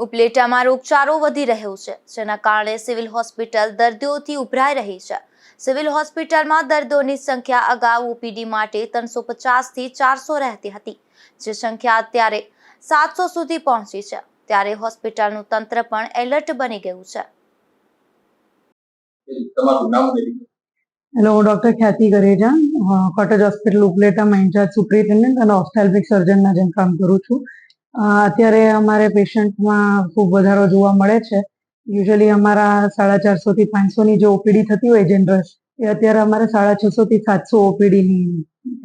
ઉપલેટામાં રોગચાળો વધી રહ્યો છે, જેના કારણે સિવિલ હોસ્પિટલ દર્દીઓથી ઉભરાઈ રહી છે. સિવિલ હોસ્પિટલમાં દર્દીઓની સંખ્યા અગાઉ ઓપીડી માટે 350 થી 400 રહેતી હતી, જે સંખ્યા અત્યારે 700 સુધી પહોંચી છે. ત્યારે હોસ્પિટલનું તંત્ર પણ એલર્ટ બની ગયું છે. હેલો, હું doctor Khyati Gareja, cottage hospital ઉપલેટામાં ઇન્ચાર્જ સુપ્રિન્ટેન્ડન્ટ અને ઓફથેલ્મિક સર્જનના જેમ કામ કરું છું. અત્યારે અમારે પેશન્ટમાં ખૂબ વધારો જોવા મળે છે. યુઝ્યુઅલી અમારા 450 થી 500ની જે ઓપીડી થતી હોય જનરલ, એ અત્યારે અમારે 650 થી 700 ઓપીડીની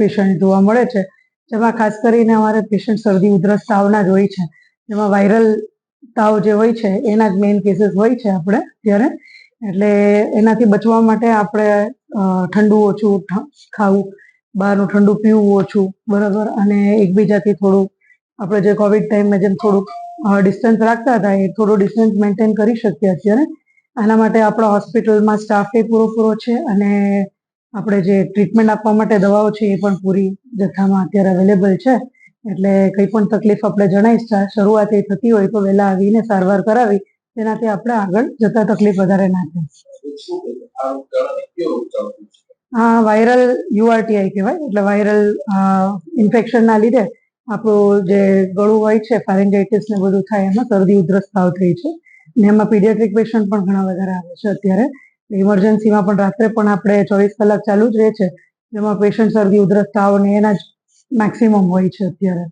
પેશન્ટ જોવા મળે છે. જેમાં ખાસ કરીને અમારે પેશન્ટ શરદી ઉધરસ તાવના જ હોય છે. જેમાં વાયરલ તાવ જે હોય છે એના જ મેઇન કેસીસ હોય છે આપણે અત્યારે. એટલે એનાથી બચવા માટે આપણે ઠંડુ ઓછું ખાવું, બહારનું ઠંડુ પીવું ઓછું, બરાબર, અને એકબીજાથી થોડું આપણે જે કોવિડ ટાઈમમાં જેમ થોડુંક ડિસ્ટન્સ રાખતા હતા એ થોડું ડિસ્ટન્સ મેન્ટેન કરી શકીએ અત્યારે. આના માટે આપણા હોસ્પિટલમાં સ્ટાફ એ પૂરો છે અને આપણે જે ટ્રીટમેન્ટ આપવા માટે દવાઓ છે એ પણ પૂરી જથ્થામાં અત્યારે અવેલેબલ છે. એટલે કંઈ પણ તકલીફ આપણે જણાય શરૂઆત એ થતી હોય તો વહેલા આવીને સારવાર કરાવી, તેનાથી આપણે આગળ જતા તકલીફ વધારે ના થાય. વાયરલ યુઆરટીઆઈ કહેવાય. એટલે વાયરલ ઇન્ફેક્શનના લીધે આપણું જે ગળું હોય છે, ફેરેન્જાઇટિસ ને બધું થાય, એમાં શરદી ઉધરસ તાવ થઈ છે. ને એમાં પીડિયાટ્રિક પેશન્ટ પણ ઘણા વધારે આવે છે અત્યારે. ઇમરજન્સીમાં પણ રાત્રે પણ આપણે 24 કલાક ચાલુ જ રહે છે, જેમાં પેશન્ટ શરદી ઉધરસ તાવ ને એના જ મેક્સિમમ હોય છે અત્યારે.